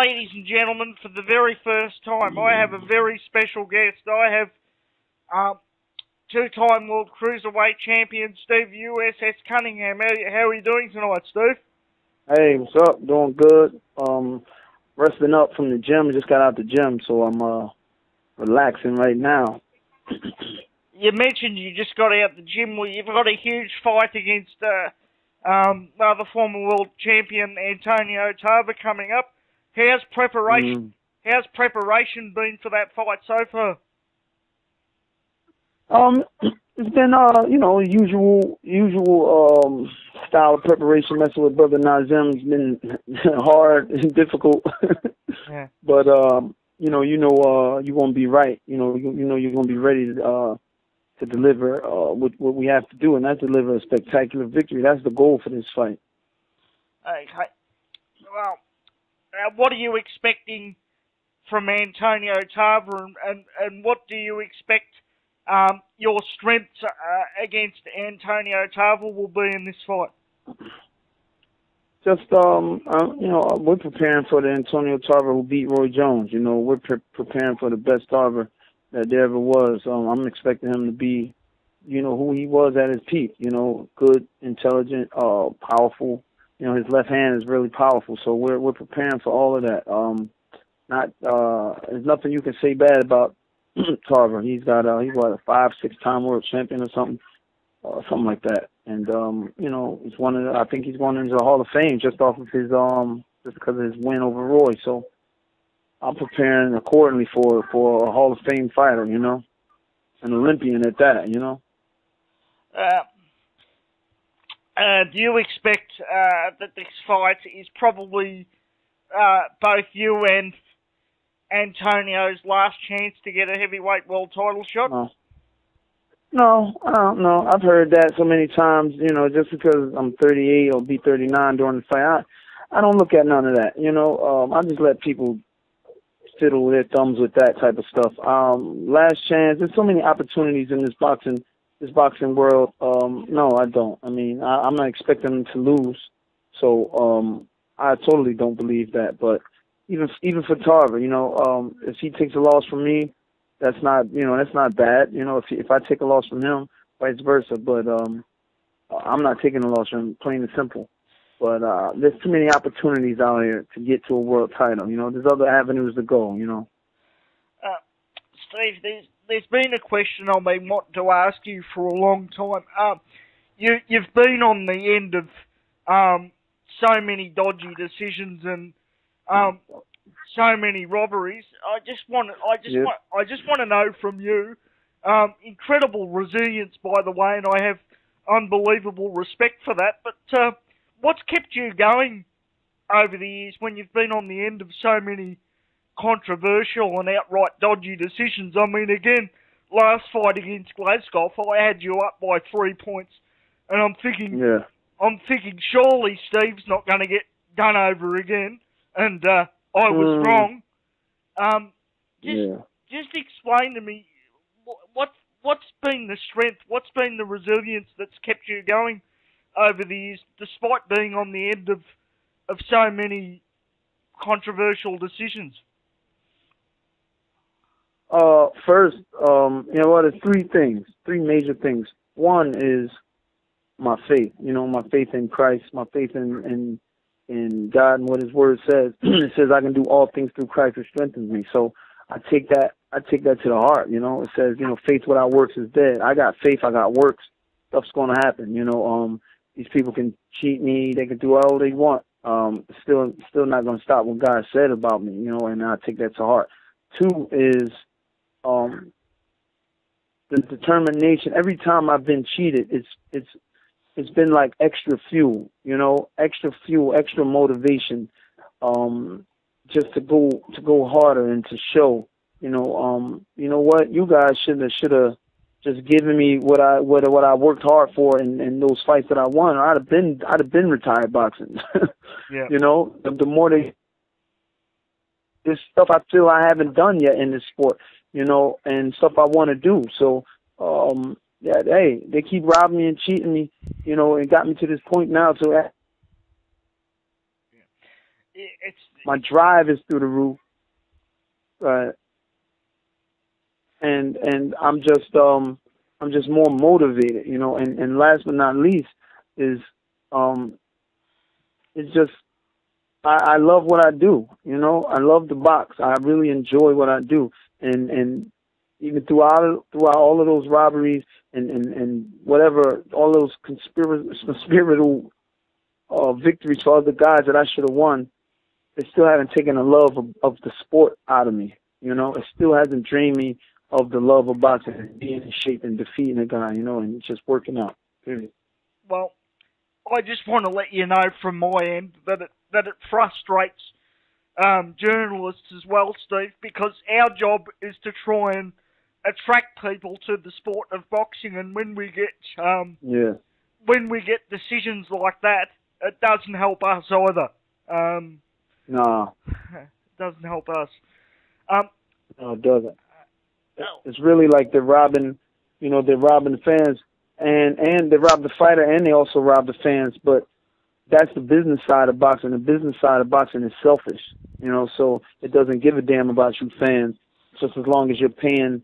ladies and gentlemen, for the very first time, I have a very special guest. I have two-time World Cruiserweight Champion Steve USS Cunningham. How are you doing tonight, Steve? Hey, what's up? Doing good. Resting up from the gym. Just got out the gym, so I'm relaxing right now. You mentioned you just got out the gym. Well, you've got a huge fight against the former world champion Antonio Tarver coming up. How's preparation? How's preparation been for that fight so far? It's been usual style of preparation. Messing with brother Nazim's been hard and difficult. Yeah. But you're gonna be right. You're gonna be ready to deliver what we have to do, and that's deliver a spectacular victory. That's the goal for this fight. Okay. Well, what are you expecting from Antonio Tarver, and what do you expect your strengths against Antonio Tarver will be in this fight? Just, we're preparing for the Antonio Tarver who beat Roy Jones. We're preparing for the best Tarver that there ever was. I'm expecting him to be, who he was at his peak. Good, intelligent, powerful. His left hand is really powerful. So we're preparing for all of that. There's nothing you can say bad about Tarver. He's got he's what, a 5-6-time world champion or something like that. And he's I think he's going into the Hall of Fame just off of his just because of his win over Roy. So I'm preparing accordingly for a Hall of Fame fighter, an Olympian at that, Do you expect that this fight is probably both you and Antonio's last chance to get a heavyweight world title shot? No, I don't know. I've heard that so many times, just because I'm 38 or be 39 during the fight. I don't look at none of that, I just let people fiddle their thumbs with that type of stuff. Last chance, there's so many opportunities in this boxing world. No, I don't. I mean, I'm not expecting them to lose. So I totally don't believe that. But even for Tarver, if he takes a loss from me, that's not bad. If I take a loss from him, vice versa. But I'm not taking a loss from him, plain and simple. But there's too many opportunities out here to get to a world title. There's other avenues to go. Steve, there's been a question I've been wanting to ask you for a long time. You've been on the end of so many dodgy decisions and so many robberies. I just want to know from you. Incredible resilience, by the way, and I have unbelievable respect for that. But what's kept you going over the years when you've been on the end of so many controversial and outright dodgy decisions? I mean, again, last fight against Glasgow, I had you up by 3 points, and I'm thinking, surely Steve's not going to get done over again, and I was wrong. Just explain to me what's been the strength, what's been the resilience that's kept you going over the years, despite being on the end of so many controversial decisions. First, there's three major things. One is my faith, my faith in Christ, my faith in God and what his word says. It says I can do all things through Christ who strengthens me. So I take that to the heart, It says, faith without works is dead. I got faith, I got works. Stuff's gonna happen, These people can cheat me, they can do all they want. Still not gonna stop what God said about me, and I take that to heart. Two is the determination. Every time I've been cheated, it's been like extra fuel, extra motivation, just to go harder and to show, what, you guys should have just given me what I worked hard for in those fights that I won. I'd have been retired boxing. Yeah. The more there's stuff I feel I haven't done yet in this sport, and stuff I want to do. So, they keep robbing me and cheating me, and got me to this point now. So, My drive is through the roof, right? And I'm just more motivated, you know. And last but not least is it's just I love what I do, you know. I love the box. I really enjoy what I do, and even throughout all of those robberies and whatever, all those conspiratorial victories for other guys that I should have won, it still haven't taken the love of the sport out of me. You know, it still hasn't drained me of the love of boxing and being in shape and defeating a guy, you know, and just working out. Period. Well, I just want to let you know from my end that it frustrates journalists as well, Steve, because our job is to try and attract people to the sport of boxing, and when we get decisions like that, it doesn't help us either. No, it doesn't help us. No, it doesn't. It's really like they're robbing the fans, and they rob the fighter, and they also rob the fans. But that's the business side of boxing. The business side of boxing is selfish, you know. So it doesn't give a damn about you fans, just as long as you're paying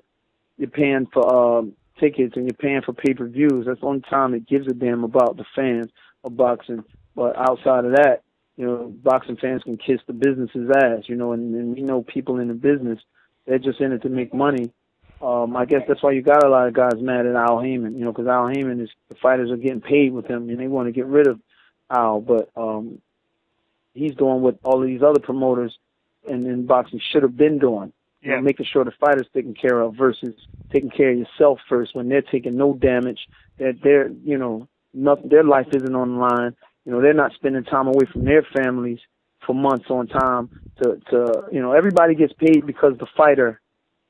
for tickets and you're paying for pay-per-views. That's the only time it gives a damn about the fans of boxing. But outside of that, you know, boxing fans can kiss the business's ass, you know. And we know people in the business, they're just in it to make money. I guess that's why you got a lot of guys mad at Al Heyman, you know, because Al Heyman the fighters are getting paid with him, and they want to get rid of Al, but he's doing what all of these other promoters in boxing should have been doing. You know, making sure the fighter's taken care of versus taking care of yourself first when they're taking no damage, that they're, you know, nothing, their life isn't on the line. You know, they're not spending time away from their families for months on time to you know, everybody gets paid because the fighter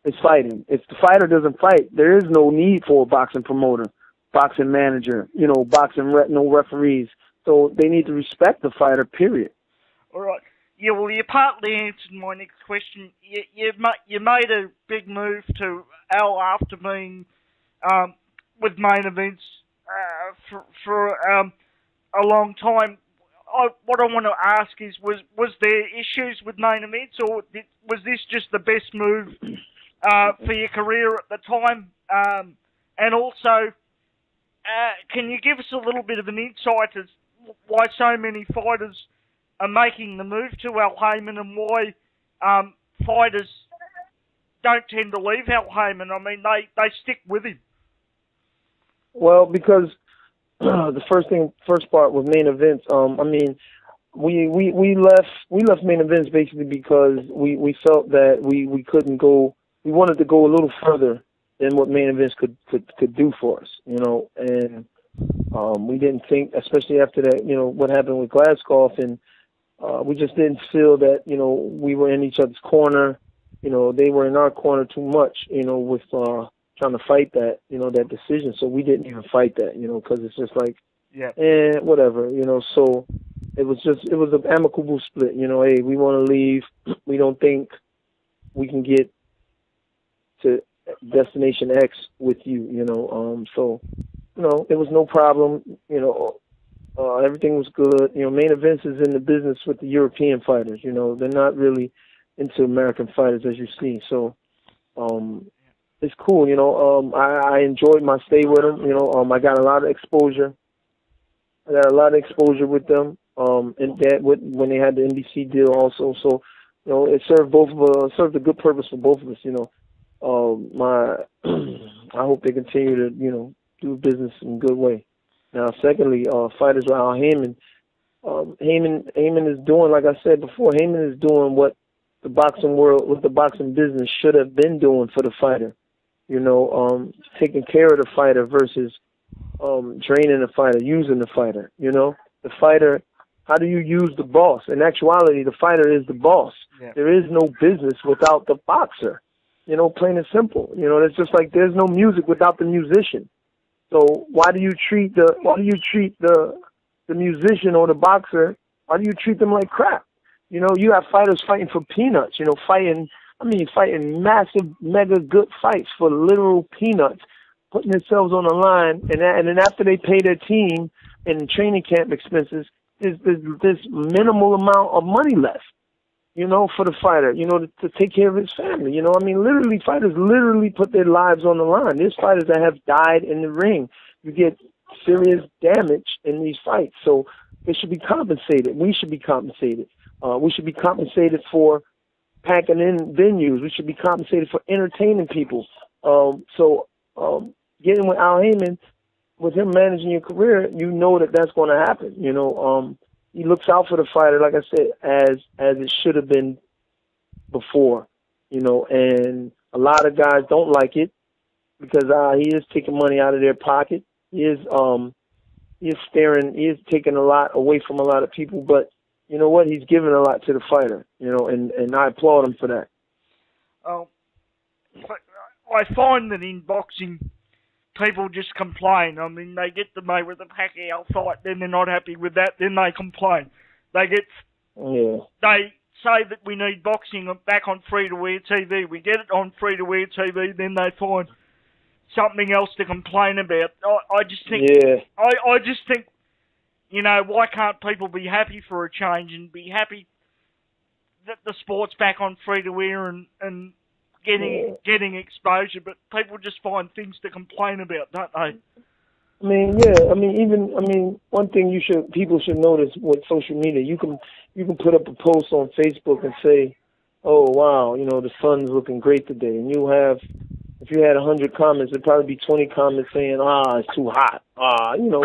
is fighting. If the fighter doesn't fight, there is no need for a boxing promoter, boxing manager, you know, no referees. So they need to respect the fighter, period. All right. Yeah, well, you partly answered my next question. You made a big move to Al after being with main events for a long time. What I want to ask is, was there issues with main events, or was this just the best move for your career at the time? And also, can you give us a little bit of an insight as why so many fighters are making the move to Al Heyman, and why fighters don't tend to leave Al Heyman? I mean, they stick with him. Well, because the first part with main events, I mean, we left main events basically because we felt that we couldn't go. We wanted to go a little further than what main events could do for us, you know, and we didn't think, especially after that, you know, what happened with Glasgow, and we just didn't feel that, you know, we were in each other's corner. You know, they were in our corner too much, you know, with trying to fight that, you know, that decision. So we didn't even fight that, you know, because it's just like, whatever, you know. So it was an amicable split, you know. Hey, we want to leave. We don't think we can get to destination X with you, you know. So, you know, it was no problem, you know. Everything was good. You know, main events is in the business with the European fighters. You know, they're not really into American fighters, as you see. So, it's cool. You know, I enjoyed my stay with them. You know, I got a lot of exposure. I got a lot of exposure with them. And that when they had the NBC deal also. So, you know, it served served a good purpose for both of us. You know, I hope they continue to, you know, do business in a good way. Now, secondly, fighters with Al Heyman. Heyman is doing, like I said before, Heyman is doing what the boxing world, what the boxing business should have been doing for the fighter. You know, taking care of the fighter versus draining the fighter, using the fighter. You know, the fighter, how do you use the boss? In actuality, the fighter is the boss. Yeah. There is no business without the boxer. You know, plain and simple. You know, it's just like there's no music without the musician. So why do you treat the musician or the boxer? Why do you treat them like crap? You know, you have fighters fighting for peanuts. You know, fighting massive, mega good fights for literal peanuts, putting themselves on the line, and then after they pay their team and training camp expenses, there's minimal amount of money left, you know, for the fighter, you know, to take care of his family. You know, I mean, literally, fighters literally put their lives on the line. There's fighters that have died in the ring. You get serious damage in these fights, so they should be compensated. We should be compensated. We should be compensated for packing in venues. We should be compensated for entertaining people. Getting with Al Heyman, with him managing your career, you know that that's going to happen. You know, he looks out for the fighter, like I said, as it should have been before. You know, and a lot of guys don't like it because he is taking money out of their pocket. He is taking a lot away from a lot of people, but you know what? He's giving a lot to the fighter, you know, and I applaud him for that. I find that in boxing, people just complain. I mean, they get the Mayweather Pacquiao fight, then they're not happy with that, then they complain. They say that we need boxing back on free-to-air TV. We get it on free-to-air TV, then they find something else to complain about. I just think, you know, why can't people be happy for a change and be happy that the sport's back on free-to-air and getting exposure? But people just find things to complain about, don't they? I mean, one thing people should notice with social media, you can put up a post on Facebook and say, oh, wow, you know, the sun's looking great today. And if you had 100 comments, there'd probably be 20 comments saying, it's too hot. You know,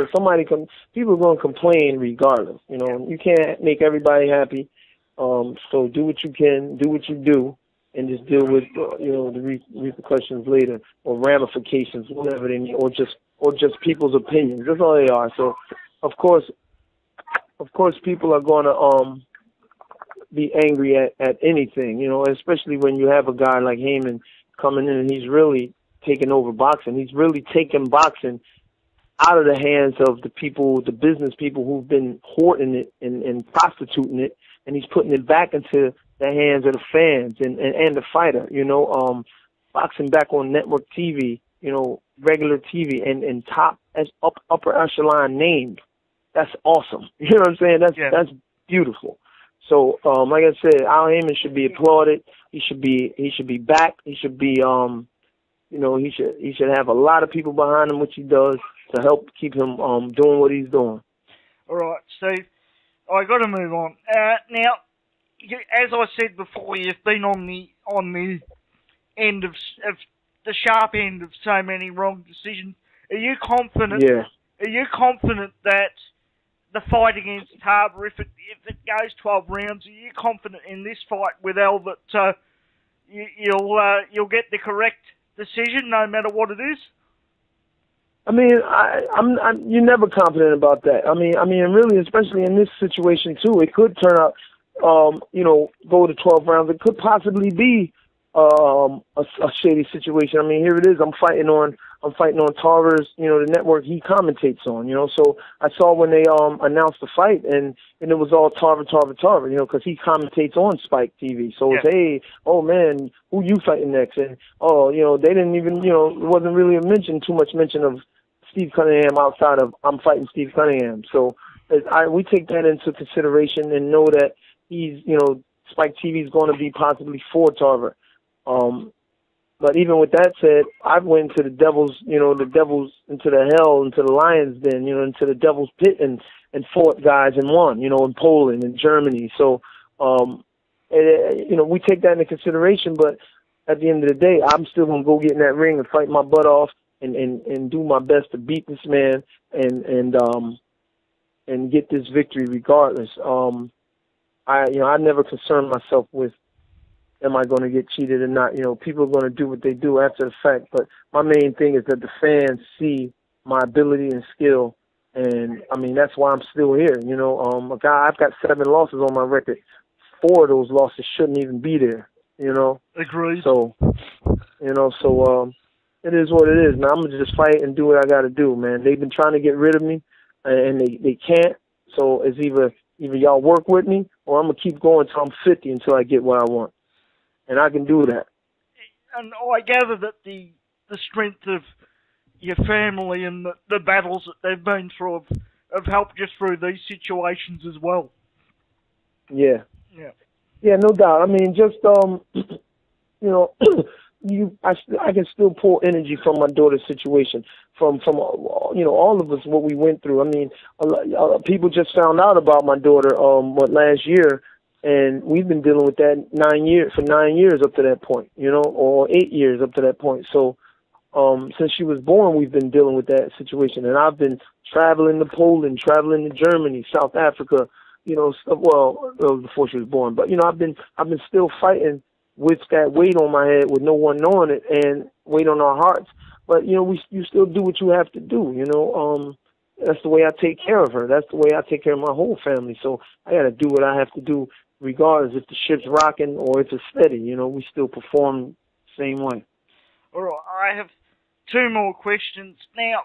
people are going to complain regardless. You know, you can't make everybody happy. So do what you can, do what you do, and just deal with, you know, the repercussions later or ramifications, whatever they mean, or just people's opinions. That's all they are. So, of course, people are going to be angry at anything, you know, especially when you have a guy like Heyman coming in and he's really taking over boxing. He's really taking boxing out of the hands of the business people who've been hoarding it and prostituting it, and he's putting it back into the hands of the fans and the fighter, you know, boxing back on network TV, you know, regular TV and top upper echelon names. That's awesome. You know what I'm saying? That's beautiful. So, like I said, Al Heyman should be applauded. He should be back. He should be, you know, he should have a lot of people behind him, which he does, to help keep him doing what he's doing. All right, Steve. I got to move on. Now, as I said before, you've been on the end of the sharp end of so many wrong decisions. Are you confident? Yeah. Are you confident that the fight against Tarver, if it goes 12 rounds, are you confident in this fight with Al that you'll get the correct decision no matter what it is? I mean, you're never confident about that. I mean, really, especially in this situation too, it could turn out, you know, go to 12 rounds. It could possibly be a shady situation. I mean, here it is. I'm fighting on Tarver's, you know, the network he commentates on, you know. So I saw when they announced the fight, and it was all Tarver, you know, because he commentates on Spike TV. So it's, hey, oh man, who you fighting next? And you know, they didn't even, you know, it wasn't really too much mention of Steve Cunningham outside of I'm fighting Steve Cunningham. So we take that into consideration and know that he's, you know, Spike TV is going to be possibly for Tarver. But even with that said, I went to the devil's into the hell, into the lion's den, you know, into the devil's pit and fought guys and won, you know, in Poland and Germany. So, you know, we take that into consideration. But at the end of the day, I'm still gonna go get in that ring and fight my butt off and do my best to beat this man and get this victory regardless. I never concern myself with, am I going to get cheated or not? You know, people are going to do what they do after the fact. But my main thing is that the fans see my ability and skill. And, I mean, that's why I'm still here. You know, I've got 7 losses on my record. 4 of those losses shouldn't even be there, you know. Agreed. So, you know, it is what it is, man. I'm going to just fight and do what I got to do, man. They've been trying to get rid of me, and they can't. So it's either y'all work with me or I'm going to keep going until I'm 50 until I get what I want. And I can do that. And I gather that the strength of your family and the battles that they've been through have helped you through these situations as well. Yeah. Yeah. Yeah, no doubt. I mean, just you know, I can still pull energy from my daughter's situation, from you know, all of us, what we went through. I mean, people just found out about my daughter last year, and we've been dealing with that 9 years up to that point, you know, or 8 years up to that point. So since she was born, we've been dealing with that situation, and I've been traveling to Poland, traveling to Germany, South Africa, you know, well, before she was born. But you know, I've been still fighting with that weight on my head, with no one knowing it, and weight on our hearts. But you know, you still do what you have to do. You know, that's the way I take care of her. That's the way I take care of my whole family. So I got to do what I have to do, regardless if the ship's rocking or if it's steady. You know, we still perform the same way. All right, I have two more questions now.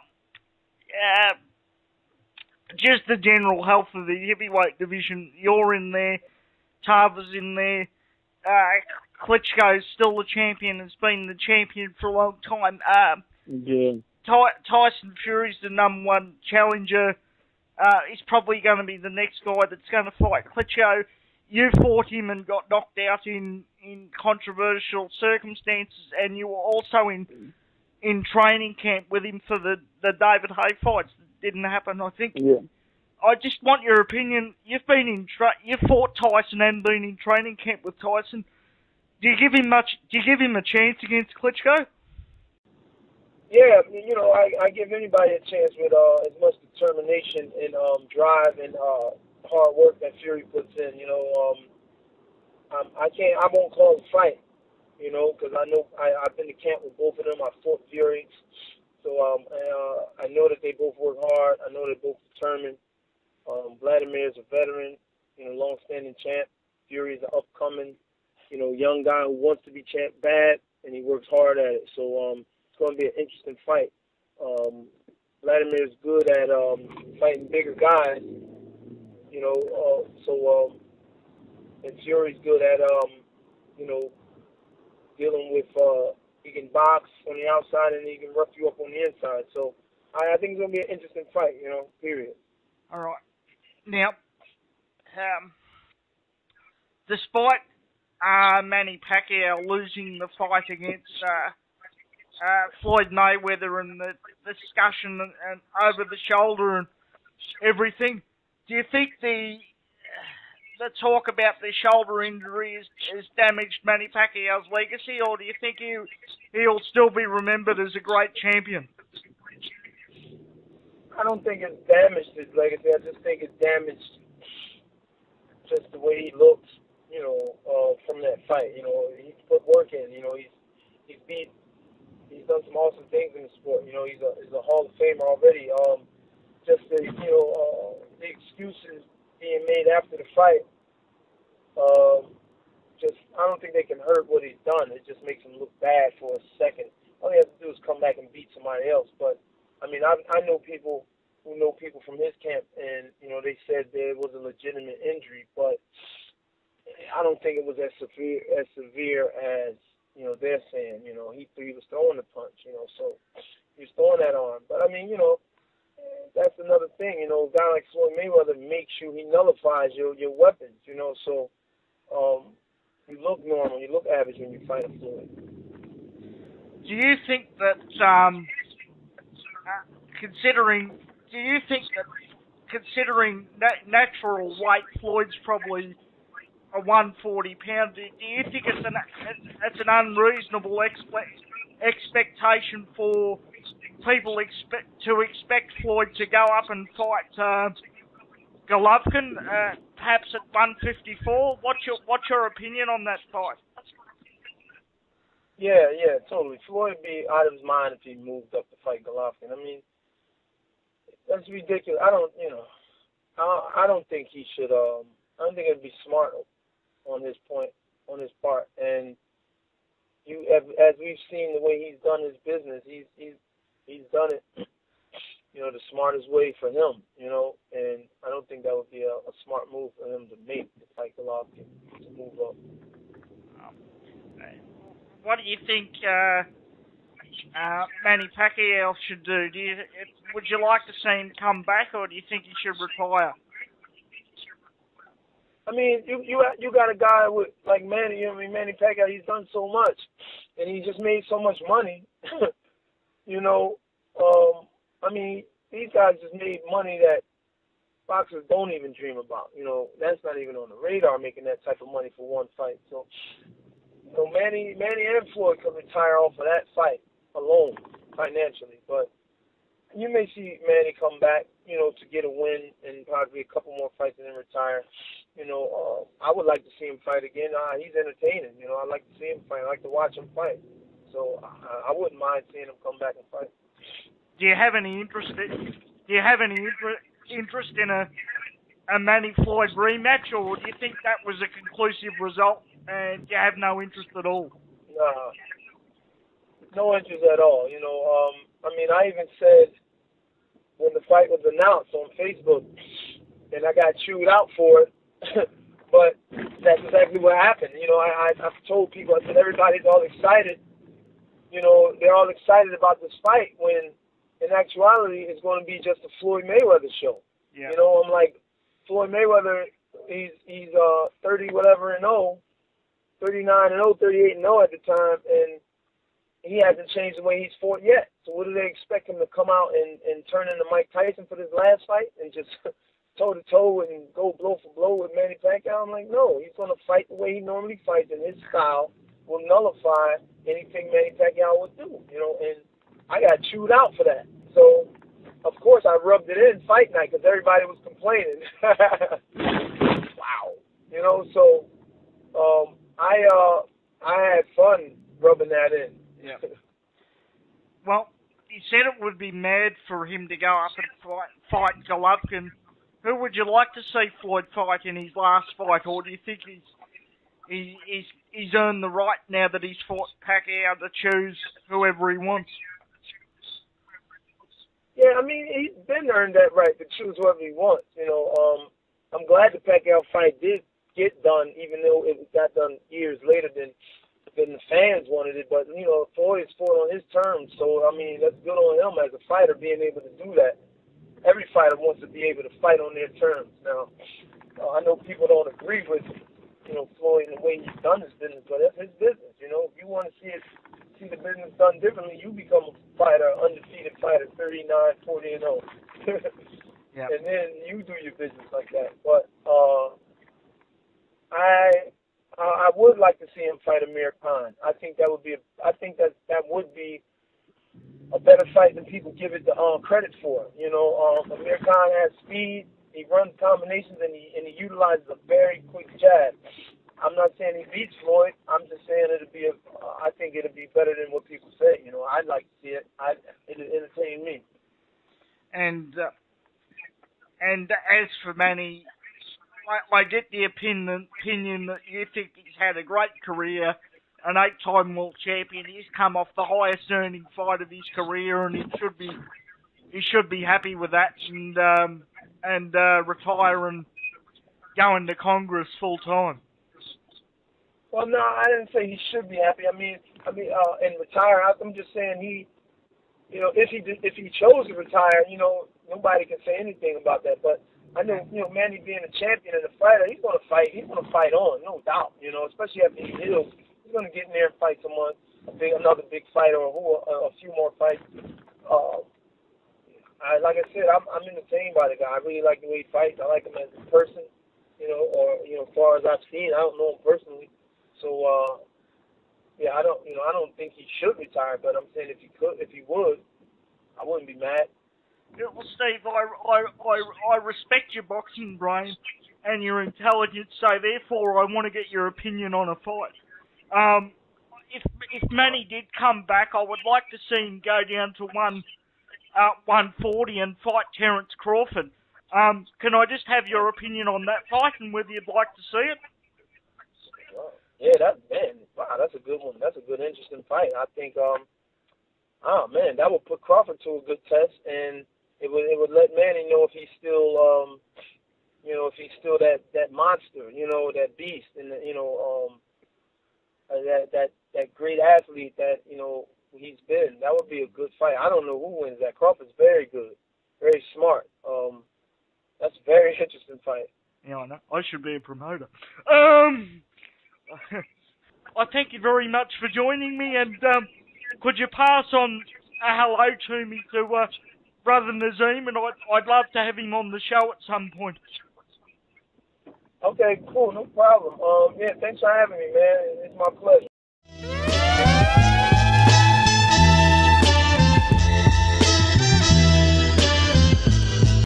Just the general health of the heavyweight division. You're in there. Tarver's in there. Klitschko's still the champion. Has been the champion for a long time. Yeah. Tyson Fury's the #1 challenger. He's probably going to be the next guy that's going to fight Klitschko. You fought him and got knocked out in controversial circumstances, and you were also in training camp with him for the David Haye fights. Didn't happen, I think. Yeah. I just want your opinion. You've fought Tyson and been in training camp with Tyson. Do you give him a chance against Klitschko? Yeah, you know, I give anybody a chance with as much determination and drive and hard work that Fury puts in. You know, I won't call it a fight. You know, because I know I've been to camp with both of them. I fought Fury. So I know that they both work hard. I know they're both determined. Vladimir is a veteran, you know, long-standing champ. Fury is an upcoming, you know, young guy who wants to be champ bad, and he works hard at it. So it's going to be an interesting fight. Vladimir is good at fighting bigger guys, you know. And Fury's good at, you know, dealing with. He can box on the outside and he can rough you up on the inside. So I think it's going to be an interesting fight, you know, period. All right. Now, despite Manny Pacquiao losing the fight against Floyd Mayweather and the discussion and over the shoulder and everything, do you think the talk about the shoulder injury has damaged Manny Pacquiao's legacy, or do you think he'll still be remembered as a great champion? I don't think it's damaged his legacy. I just think it's damaged just the way he looks, you know, from that fight. You know, he's put work in. You know, he's done some awesome things in the sport. You know, he's a Hall of Famer already. Just the, you know, the excuses being made after the fight, I don't think they can hurt what he's done. It just makes him look bad for a second. All he has to do is come back and beat somebody else. But I mean, I know people who know people from his camp, and you know, they said there was a legitimate injury, but I don't think it was as severe as you know they're saying. You know, he was throwing the punch. You know, so he was throwing that arm. But I mean, you know, that's another thing. You know, a guy like Floyd Mayweather makes you, he nullifies your weapons. You know, so you look normal, you look average when you fight a Floyd. Do you think that considering natural weight, Floyd's probably a 140 pound. Do you think it's an unreasonable expectation for people to expect Floyd to go up and fight Golovkin, perhaps at 154? What's your opinion on that fight? Yeah, totally. Floyd would be out of his mind if he moved up to fight Golovkin. I mean, that's ridiculous. I don't think he should. I don't think it'd be smart on his part. And as we've seen the way he's done his business, he's done it, you know, the smartest way for him, you know. And I don't think that would be a smart move for him to make to fight Golovkin, to move up. What do you think Manny Pacquiao should do? Would you like to see him come back, or do you think he should retire? I mean, you got a guy with like Manny. You know, I mean, Manny Pacquiao. He's done so much, and he just made so much money. You know, I mean, these guys just made money that boxers don't even dream about. You know, that's not even on the radar, making that type of money for one fight. So, you know, Manny and Floyd could retire off of that fight alone financially, but you may see Manny come back, you know, to get a win and probably a couple more fights and then retire. You know, I would like to see him fight again. He's entertaining. You know, I like to see him fight. I like to watch him fight. So I wouldn't mind seeing him come back and fight. Do you have any interest? Interest in a Manny Floyd rematch, or do you think that was a conclusive result and you have no interest at all? Nah, no interest at all. You know, I mean, I even said when the fight was announced on Facebook, and I got chewed out for it, but that's exactly what happened. You know, I've told people, I said everybody's all excited. You know, they're all excited about this fight when, in actuality, it's going to be just a Floyd Mayweather show. Yeah. You know, I'm like, Floyd Mayweather, he's 30 whatever and 0, 39 and 0, 38 and 0 at the time, and he hasn't changed the way he's fought yet. So what do they expect him to come out and turn into Mike Tyson for this last fight and just toe-to-toe and go blow for blow with Manny Pacquiao? I'm like, no, he's going to fight the way he normally fights, and his style will nullify anything Manny Pacquiao would do, you know, and I got chewed out for that. So, of course, I rubbed it in fight night because everybody was complaining. Wow. You know, so I had fun rubbing that in. Yeah. Well, you said it would be mad for him to go up and fight Golovkin. Who would you like to see Floyd fight in his last fight, or do you think he's earned the right now that he's fought Pacquiao to choose whoever he wants? Yeah, I mean, he's been earned that right to choose whoever he wants. You know, I'm glad the Pacquiao fight did get done, even though it got done years later than the fans wanted it. But, you know, Floyd fought on his terms, so, I mean, that's good on him as a fighter being able to do that. Every fighter wants to be able to fight on their terms. Now, I know people don't agree with, you know, Floyd and the way he's done his business, but that's his business. You know, if you want to see the business done differently, you become a fighter, undefeated fighter, 39, 40 and 0. Yep. And then you do your business like that. But I would like to see him fight Amir Khan. I think that would be a better fight than people give it the credit for. You know, Amir Khan has speed. He runs combinations and he utilizes a very quick jab. I'm not saying he beats Floyd. I'm just saying I think it'll be better than what people say. You know, I'd like to see it. It'll entertain me. And as for Manny, I get the opinion that you think he's had a great career, an 8-time world champion. He's come off the highest earning fight of his career, and he should be happy with that and retire and go into Congress full time. Well, no, I didn't say he should be happy. I mean, and retire. I'm just saying you know, if he chose to retire, you know, nobody can say anything about that. But I know, you know, Manny being a champion and a fighter, he's going to fight. He's going to fight on, no doubt. You know, especially after he heals, he's going to get in there and fight someone, another big fighter, or a few more fights. Like I said, I'm entertained by the guy. I really like the way he fights. I like him as a person. You know, or you know, as far as I've seen, I don't know him personally. So yeah, I don't think he should retire. But I'm saying if he would, I wouldn't be mad. Yeah, well, Steve, I respect your boxing brain and your intelligence, so therefore I want to get your opinion on a fight. If Manny did come back, I would like to see him go down to 140 and fight Terence Crawford. Can I just have your opinion on that fight and whether you'd like to see it? Yeah, that's a good one. That's a good, interesting fight. I think, that would put Crawford to a good test, and it would let Manny know if he's still, that monster, you know, that beast, and you know, that great athlete that, you know, he's been. That would be a good fight. I don't know who wins that. Crawford's very good, very smart. That's a very interesting fight. Yeah, I know. I should be a promoter. I thank you very much for joining me, and could you pass on a hello to me to Brother Nazim, and I'd love to have him on the show at some point. Okay, cool, no problem. Yeah, thanks for having me, man. It's my pleasure.